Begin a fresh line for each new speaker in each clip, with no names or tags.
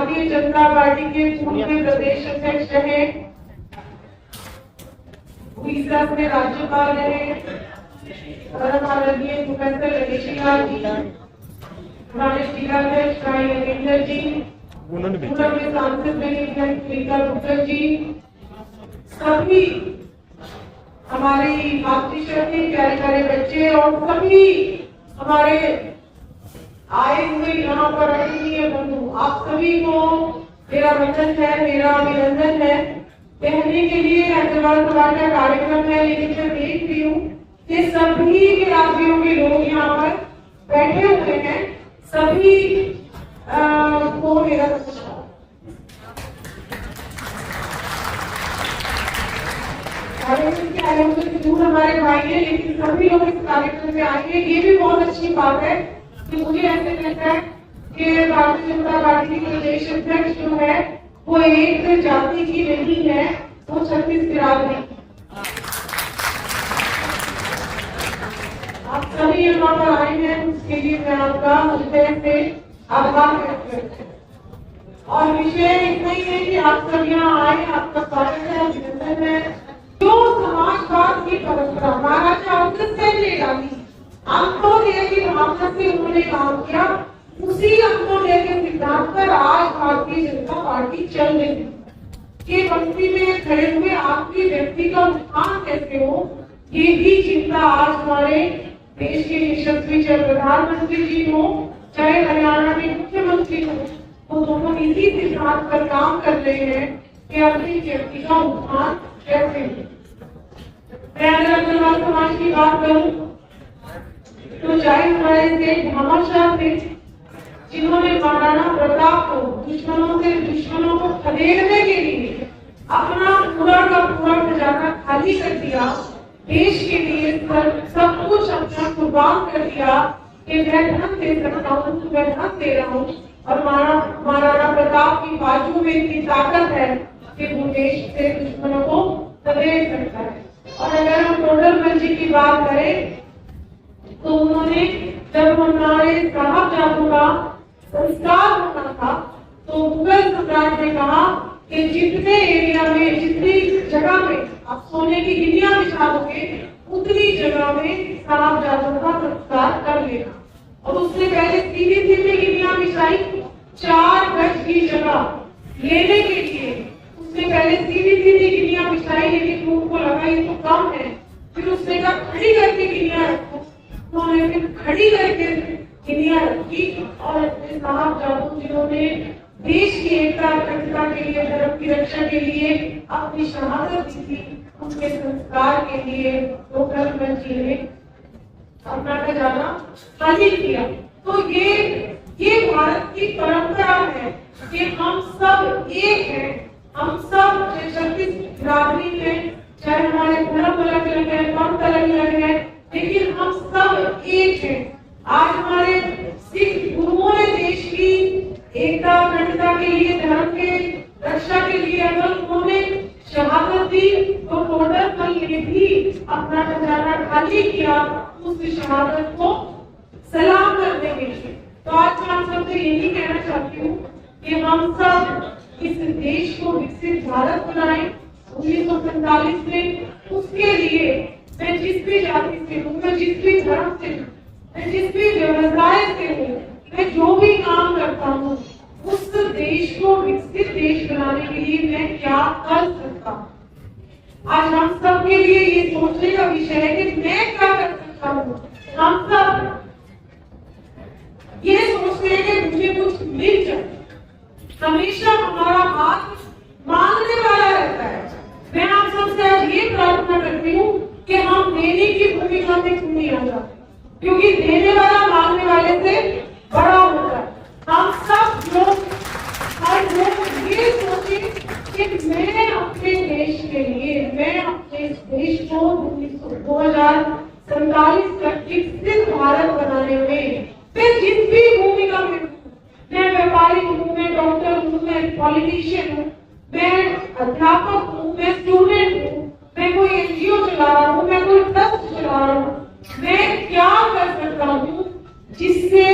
Bharatiya Janata party के पूर्व प्रदेश अध्यक्ष रहे, उड़ीसा में राज्यपाल रहे, आदरणीय प्रोफेसर ऋषि लाल जी, हमारे जिलाध्यक्ष भाई नरेंद्र जी, उन्होंने सांसद रहे प्रियंका गुप्ता जी, सभी हमारी मातृशक्ति प्यारे प्यारे बच्चे और सभी हमारे आए हुए यहाँ पर आदरणीय बंधु, आप सभी को मेरा वंदन है, मेरा अभिनंदन है। कहने के लिए हैदराबाद सभा का कार्यक्रम है, लेकिन मैं देख रही हूँ कि सभी राज्यों के लोग यहाँ पर बैठे हुए हैं, सभी को मेरा दूर हमारे भाई है, लेकिन सभी लोग इस कार्यक्रम में आएंगे, ये भी बहुत अच्छी बात है कि मुझे ऐसे लगता है कि भारतीय जनता पार्टी के प्रदेश अध्यक्ष जो है वो एक जाति की नहीं है, वो 36 बिरादरी। आप सभी यहाँ पर आए हैं, उसके लिए मैं आपका हृदय से आभार व्यक्त करती हूँ। और विषय इतना ही है कि आप सब यहाँ आए, आपका स्वागत है, अभिनंदन है। जो समाजवाद की परंपरा महाराजा अग्रसेन ने डाली, अंत्योदय की भावना से उन्होंने काम किया, उसी अंत्योदय के सिद्धांत पर आज भारतीय जनता पार्टी चल रही है। ये पंक्ति में खड़े हुए आपके व्यक्ति का उत्थान कैसे हो, ये भी चिंता आज हमारे देश के यशस्वी चाहे प्रधानमंत्री जी हो, चाहे हरियाणा के मुख्यमंत्री हो, वो दोनों इसी सिद्धांत पर काम कर रहे हैं कि अपने व्यक्ति का उत्थान कैसे हो। मैं अगर अग्रवाल समाज की बात करूं तो चाहे हमारे से भामाशाह थे, जिन्होंने महाराणा प्रताप को दुश्मनों को खदेड़ने के लिए अपना पूरा का पूरा खजाना खाली कर दिया, देश के लिए सब कुछ अपना कुर्बान कर दिया कि मैं धन दे सकता हूँ, तो मैं धन दे रहा हूँ। और महाराणा प्रताप की बाजू में इतनी ताकत है कि वो देश से दुश्मनों को खदेड़ सकता है। और अगर हम टोडरमल जी की बात करें तो उन्होंने जब हमारे साहबजादों का संस्कार होना था तो मुगल सम्राट ने कहा कि जितने एरिया में, जितनी जगह में आप सोने की गिनिया बिछा दोगे, उतनी जगह में साहबजादों का संस्कार कर लेना। और उससे पहले सीधी सीधी गिनिया बिछाई 4 गज की जगह लेने के लिए, उसने पहले सीधी सीधी गिनिया बिछाई, लेकिन उनको लगा ये तो कम है, फिर उसने कहा खड़ी करके गिनिया रखो, उन्होंने फिर खड़ी करके गिनिया रखी। और अपने साहबजादों जिन्होंने देश की एकता अखंडता के लिए, धर्म की रक्षा के लिए अपनी शहादत दी थी, उनके संस्कार के लिए टोडरमल जी ने अपना खजाना खाली किया। तो ये भारत की परंपरा है कि हम सब एक हैं, हम सब 36 बिरादरी में, चाहे हमारे धर्म अलग अलग है, पंथ अलग अलग है, लेकिन हम सब एक हैं। आज हमारे सिख गुरुओं ने देश की एकता अखंडता के लिए, धर्म के रक्षा के लिए अगर उन्होंने शहादत दी तो टोडरमल ने भी अपना खजाना खाली किया उस शहादत को सलाम करने के लिए। तो आज मैं आप सबसे यही कहना चाहती हूँ कि हम सब इस देश को विकसित भारत बनाएं 1947 में। उसके लिए मैं जिस भी जाति से हूँ, मैं जिस भी धर्म से हूँ, मैं जिस भी व्यवसाय से हूँ, मैं जो भी काम करता हूँ, उस देश को विकसित देश बनाने के लिए मैं क्या कर सकता हूँ। आज हम सब के लिए ये सोचने का विषय है कि मैं क्या कर सकता हूँ। हम सब ये सोचते हैं कि मुझे कुछ मिल जाए, हमेशा हमारा हाथ मांगने वाला रहता है। मैं आप सबसे आज ये प्रार्थना करती हूँ कि हम देने की भूमिका में क्यों नहीं आ जाते, क्योंकि देने वाला मांगने वाले से बड़ा होता है। हम सब लोग ये सोचे कि मैं अपने देश के लिए, मैं अपने देश को 2047 तक विकसित भारत बनाने में मैं जिस भी भूमिका में हूँ, मैं व्यापारी हूँ, मैं डॉक्टर हूँ, मैं पॉलिटिशियन हूँ, मैं अध्यापक हूँ, मैं स्टूडेंट हूँ, मैं कोई एनजीओ चला रहा हूँ, मैं कोई ट्रस्ट चला रहा हूँ, मैं क्या कर सकता हूँ जिससे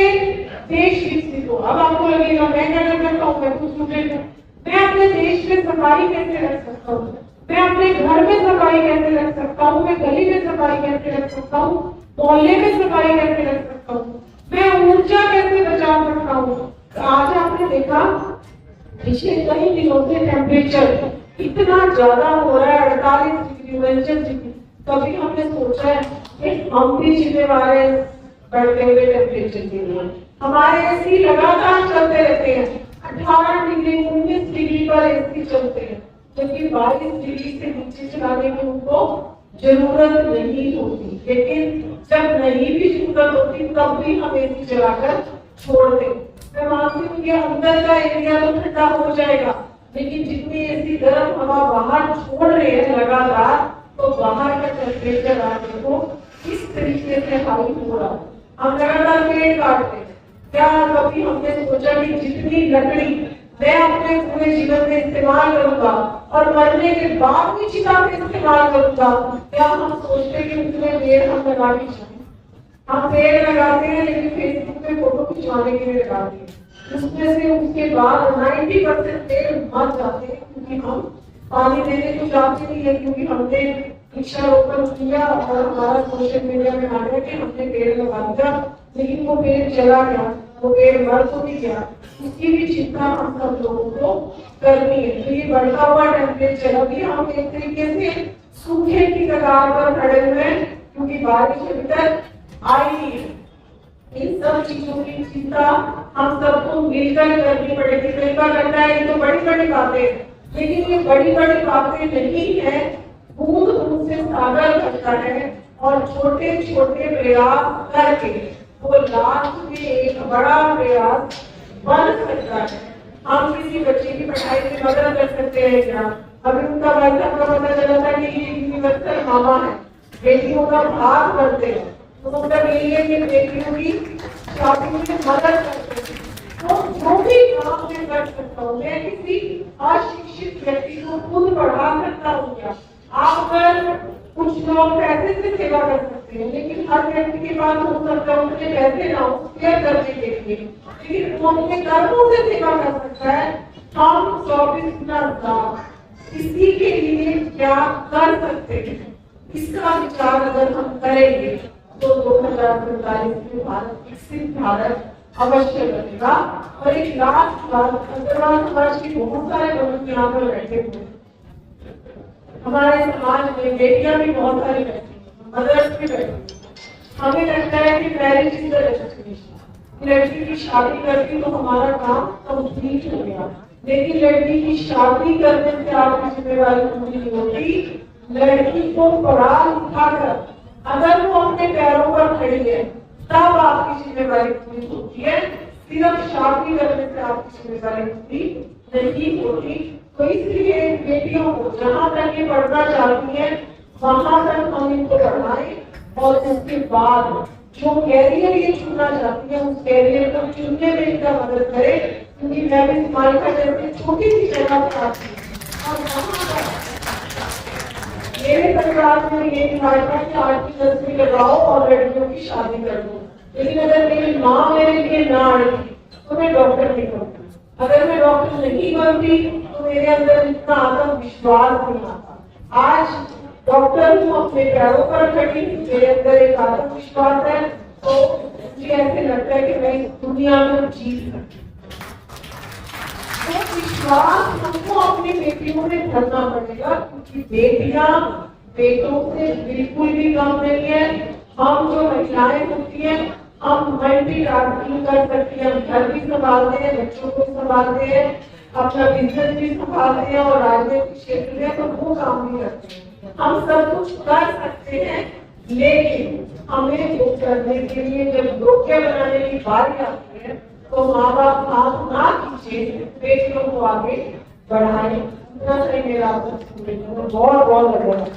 देश विकसित हो। अब आपको लगेगा मैं क्या कर सकता हूँ, मैं स्टूडेंट हूँ, मैं अपने देश में सफाई कैसे रख सकता हूँ, मैं अपने घर में सफाई कैसे रख सकता हूँ, मैं गली में सफाई कैसे रख सकता हूँ, मोहल्ले में सफाई कैसे रख सकता हूँ, मैं ऊर्जा कैसे बचा सकता हूँ। तो आज आपने देखा पिछले कई दिनों से टेम्परेचर इतना ज्यादा हो रहा है, 48 डिग्री 49 डिग्री। कभी हमने सोचा है कि हम भी जिम्मेवार हैं बढ़ते हुए टेम्परेचर के लिए। हमारे एसी लगातार चलते रहते हैं, 18 डिग्री 19 डिग्री पर एसी चलते हैं, जबकि 22 डिग्री से नीचे चलाने की उनको जरूरत नहीं होती। लेकिन जब नहीं भी जरूरत होती तब भी हम एसी चलाकर छोड़ते। मैं मानती हूँ कि अंदर का एरिया तो ठंडा हो जाएगा, लेकिन जितनी एसी गर्म हवा बाहर छोड़ रहे हैं लगातार, तो बाहर का टेम्परेचर आप देखो किस तरीके से हाई हो रहा है। हम लगातार पेड़ काटते हैं। क्या कभी हमने सोचा कि जितनी लकड़ी मैं अपने पूरे जीवन में इस्तेमाल करूंगा और मरने के बाद भी चिता में इस्तेमाल करूंगा, क्या हम सोचते कि उतने पेड़ हम लगा के चाहिए? हम पेड़ लगाते हैं लेकिन फेसबुक पे फोटो खिंचवाने के लिए लगाते हैं। उसमें से उसके बाद 90% पेड़ मर जाते हैं, क्योंकि हम पानी देने को जाते नहीं है, क्योंकि हमने वृक्षारोपण किया और हमारा सोशल मीडिया में आ गया कि हमने पेड़ लगा दिया, लेकिन वो पेड़ चला गया, वो पेड़ मर तो नहीं गया। उसकी भी चिंता हम सब लोगों को करनी है। तो ये बढ़ता हुआ टेम्परेचर, अभी हम एक तरीके से सूखे की कगार पर खड़े हुए हैं, क्योंकि बारिश अभी तक आई नहीं है। इन सब चीजों की चिंता हम सबको मिलकर करनी पड़ेगी। कई बार लगता है ये तो बड़ी बड़ी बातें, लेकिन ये बड़ी बड़ी बातें नहीं है। बूंद बूंद से सागर बनता है, और छोटे छोटे प्रयास करके वो लास्ट में एक बड़ा प्रयास बन सकता है। हम किसी बच्चे की पढ़ाई में मदद कर सकते हैं क्या? अभी उनका व्हाट्सएप का पता चला था कि ये यूनिवर्सल मामा है, बेटियों का भाग करते हैं, तो मतलब यही है कि बेटियों की शॉपिंग में मदद करते हैं। तो जो भी काम मैं कर सकता हूँ, मैं किसी अशिक्षित व्यक्ति को खुद पढ़ा सकता हूँ क्या? आप अगर कुछ लोग पैसे से सेवा कर सकते हैं, लेकिन हर व्यक्ति के पास हो सकता है उनके पैसे ना हो शेयर करने के लिए, लेकिन वो अपने कर्मों से सेवा कर सकता है। हम 24 गुना किसी के लिए क्या कर सकते हैं, इसका विचार अगर हम करेंगे तो 2047 में भारत विकसित भारत अवश्य बनेगा। और एक लास्ट बात, अग्रवाल समाज के बहुत सारे लोग यहाँ पर बैठे हुए, हमारे समाज में बेटियां भी बहुत सारी बैठी हैं, मदर्स भी बैठी। हमें लगता है कि मैरिज इज द डेस्टिनेशन, लड़की की शादी करती तो हमारा काम कंप्लीट हो गया, लेकिन लड़की की शादी करने से आपकी जिम्मेदारी पूरी नहीं होती। लड़की को पढ़ा लिखा कर अगर वो अपने पैरों पर खड़ी है तब आपकी जिम्मेदारी पूरी होती है। सिर्फ शादी करने से आपकी जिम्मेदारी पूरी नहीं होती। तो इसलिए बेटियों को जहाँ तक ये पढ़ना चाहती है वहां तक हम इनको पढ़ाएं, और उसके बाद जो कैरियर ये चुनना चाहती है उस कैरियर को चुनने में इनका मदद करे। क्योंकि मैं भी तुम्हारे का जैसे छोटी सी जगह पर आती हूँ और वहाँ पर मेरे परिवार में ये डिमांड था कि 8वीं 10वीं लगाओ और लड़कियों की शादी कर दो, लेकिन अगर मेरी माँ मेरे लिए ना आई तो मैं डॉक्टर नहीं बनती। अगर मैं डॉक्टर नहीं बनती तो मेरे अंदर इतना आत्मविश्वास नहीं आता। आज डॉक्टर हूँ, अपने पैरों पर खड़ी, मेरे अंदर एक आत्मविश्वास है, तो मुझे ऐसे लगता है कि मैं इस दुनिया में जीत सकती। तो विश्वास हमको अपनी बेटियों में भरना पड़ेगा, क्योंकि बेटियां बेटों से बिल्कुल भी कम नहीं है। हम जो महिलाएं होती हैं हम मल्टीटास्किंग कर सकती हैं, हम घर भी संभालते हैं, बच्चों को संभालते हैं, अपना बिजनेस भी संभालते हैं और राजनीतिक क्षेत्र में तो वो काम भी करते हैं। हम सब कुछ कर सकते हैं, लेकिन हमें वो करने के लिए जब योग्य बनाने की बारी आती है तो माँ बाप हाथ ना खींचे, बेटियों को आगे बढ़ाए। इतना सही मेरा बहुत बहुत धन्यवाद।